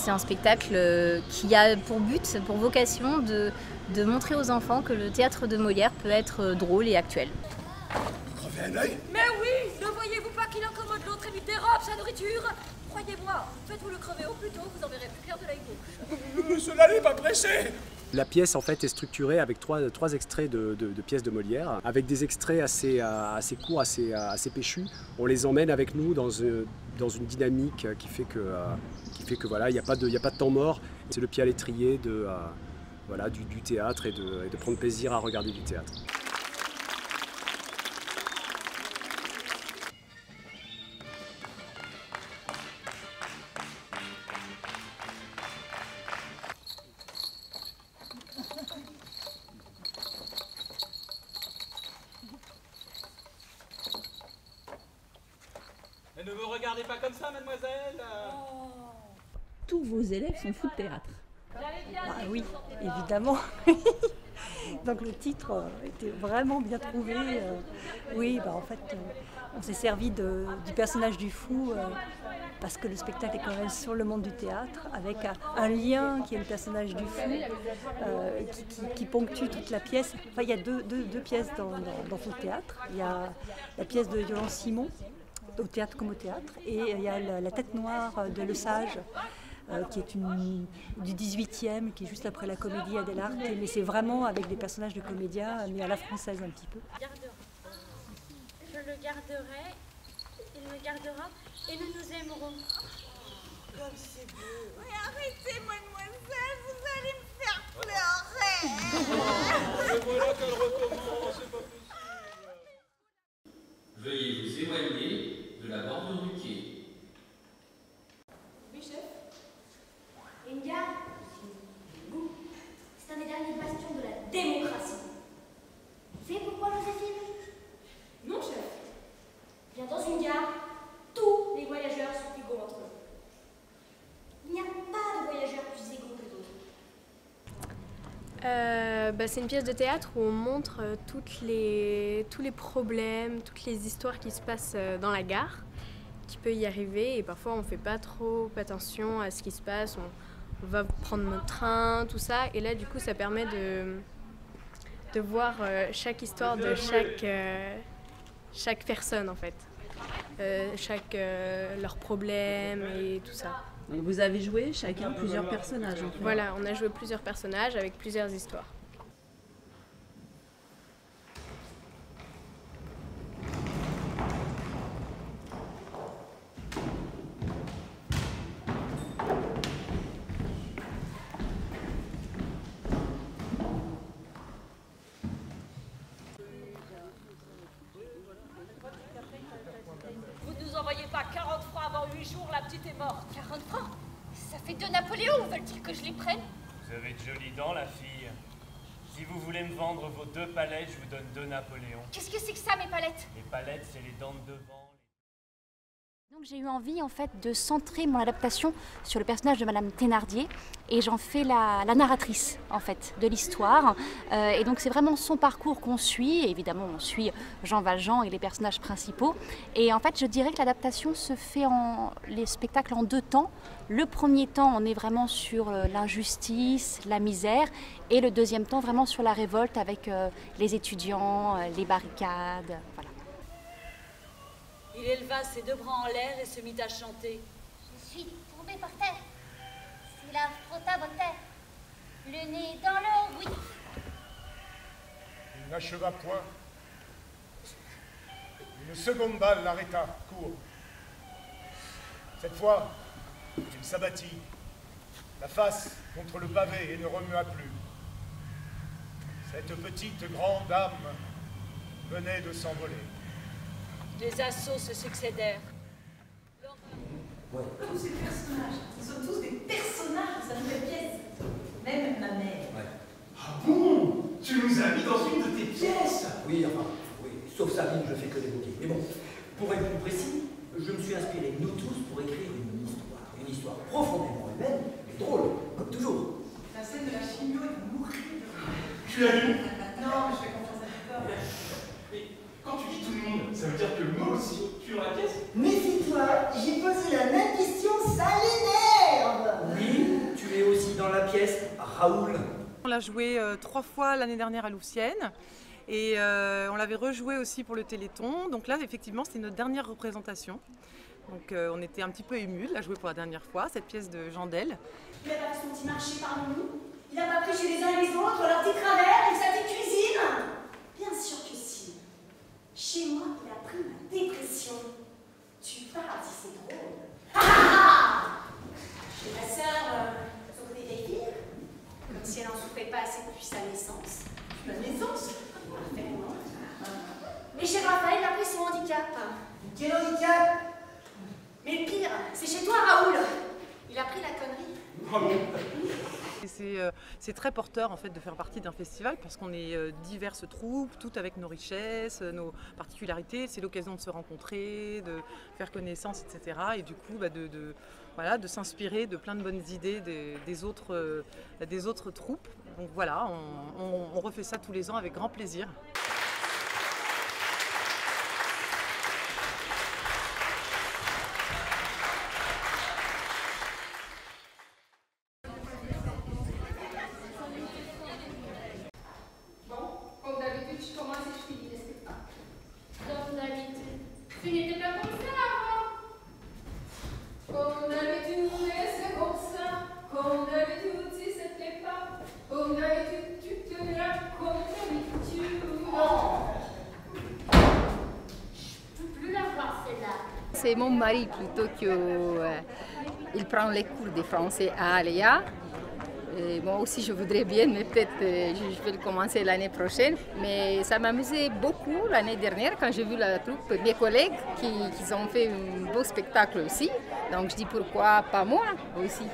c'est un spectacle qui a pour but, pour vocation de montrer aux enfants que le théâtre de Molière peut être drôle et actuel. Crevez un œil? Mais oui, ne voyez-vous pas qu'il incommode l'autre et lui dérobe sa nourriture? Croyez-moi, faites-vous le crever au plus tôt, vous en verrez plus clair de l'œil gauche. Cela n'est pas pressé. La pièce en fait est structurée avec trois extraits de pièces de Molière, avec des extraits assez courts, assez péchus. On les emmène avec nous dans une dynamique qui fait que voilà, il n'y a pas de temps mort. C'est le pied à l'étrier du théâtre et de prendre plaisir à regarder du théâtre. Mais ne me regardez pas comme ça, mademoiselle. Tous vos élèves sont fous de théâtre. Ah oui, évidemment. Donc le titre était vraiment bien trouvé. Oui, en fait, on s'est servi du personnage du fou parce que le spectacle est quand même sur le monde du théâtre, avec un lien qui est le personnage du fou, qui ponctue toute la pièce. Enfin, il y a deux pièces dans ce théâtre. Il y a la pièce de Yolande Simon, au théâtre comme au théâtre, et il y a la tête noire de Le Sage, qui est du 18e, qui est juste après la comédie Adélarte, mais c'est vraiment avec des personnages de comédiens, mais à la française un petit peu. Je le garderai, il me gardera, et nous nous aimerons. Comme c'est beau. Oui, arrêtez, mademoiselle, vous allez me faire pleurer. Et voilà qu'elle recommence, c'est pas possible. Veuillez vous éloigner de la bordure du quai. Oui, chef. Une gare, c'est un des derniers bastions de la démocratie. C'est pourquoi, Joséphine? Non, chef. Bien, dans une gare, tous les voyageurs sont égaux entre eux. Il n'y a pas de voyageurs plus égaux que d'autres. C'est une pièce de théâtre où on montre tous les problèmes, toutes les histoires qui se passent dans la gare, qui peut y arriver, et parfois on ne fait pas trop attention à ce qui se passe, on va prendre notre train, tout ça, et là du coup ça permet de voir chaque histoire de chaque personne en fait, leurs problèmes et tout ça. Donc vous avez joué chacun plusieurs personnages en fait. Voilà, on a joué plusieurs personnages avec plusieurs histoires. Vous ne nous envoyez pas 40 francs avant 8 jours, la petite est morte. 40 francs? Ça fait 2 Napoléons, veulent-ils que je les prenne? Vous avez de jolies dents, la fille. Si vous voulez me vendre vos 2 palettes, je vous donne 2 Napoléons. Qu'est-ce que c'est que ça, mes palettes? Les palettes, c'est les dents de devant. Donc j'ai eu envie en fait de centrer mon adaptation sur le personnage de Madame Thénardier et j'en fais la narratrice en fait de l'histoire. Et donc c'est vraiment son parcours qu'on suit. Évidemment on suit Jean Valjean et les personnages principaux. Et en fait je dirais que l'adaptation se fait les spectacles en 2 temps. Le premier temps on est vraiment sur l'injustice, la misère, et le deuxième temps vraiment sur la révolte avec les étudiants, les barricades, voilà. Il éleva ses 2 bras en l'air et se mit à chanter. Je suis tombée par terre. C'est la faute à Voltaire. Le nez dans le oui. Il n'acheva point. Une seconde balle l'arrêta, court. Cette fois, il s'abattit, la face contre le pavé, et ne remua plus. Cette petite grande âme venait de s'envoler. Les assauts se succédèrent. Tous ces personnages, ils sont tous des personnages de sa nouvelle pièce. Même ma mère. Ouais. Ah bon? Tu nous as mis dans une de tes pièces? Oui, enfin, oui, sauf Sabine, je fais que l'évoquer. Mais bon, pour être plus précis, je me suis inspiré de nous tous pour écrire une histoire profondément humaine et drôle, comme toujours. La scène de la chimio est à mourir de rire. Tu l'as lu? Non, mais je fais confiance à Victor. Mais quand tu dis tout le monde, ça veut dire que moi aussi, tu es dans la pièce? Méfie-toi, j'ai posé la même question, ça l'énerve. Oui, Raoul. On l'a joué 3 fois l'année dernière à Louvciennes. Et on l'avait rejoué aussi pour le Téléthon. Donc là, effectivement, c'était notre dernière représentation. Donc on était un petit peu émus de la jouer pour la dernière fois, cette pièce de Jandel. Il n'a pas fait son petit marché parmi nous. Il n'a pas pris chez les uns et les autres leurs petits travers et sa petite cuisine. Bien sûr que si. Chez moi, il a pris ma dépression. Tu parles si c'est drôle. Chez ma sœur, sauf des vieilles filles, comme si elle n'en souffrait pas assez depuis sa naissance. Ma naissance? Parfaitement. Mais chez Raphaël, il a pris son handicap. Quel handicap? Mais le pire, c'est chez toi, Raoul. Il a pris la connerie. C'est très porteur en fait de faire partie d'un festival parce qu'on est diverses troupes, toutes avec nos richesses, nos particularités. C'est l'occasion de se rencontrer, de faire connaissance, etc. Et du coup, voilà, de s'inspirer de plein de bonnes idées des autres troupes. Donc voilà, on refait ça tous les ans avec grand plaisir. Tu n'étais pas comme ça avant. On avait tout, mais c'est comme ça. On avait tout, si c'était pas. On avait tout, tu te racontes l'habitude. Je peux plus la voir celle-là. C'est mon mari plutôt il prend les cours de français à Aléa. Et moi aussi je voudrais bien, mais peut-être je vais le commencer l'année prochaine. Mais ça m'amusait beaucoup l'année dernière quand j'ai vu la troupe, mes collègues qui ont fait un beau spectacle aussi. Donc je dis pourquoi pas moi aussi.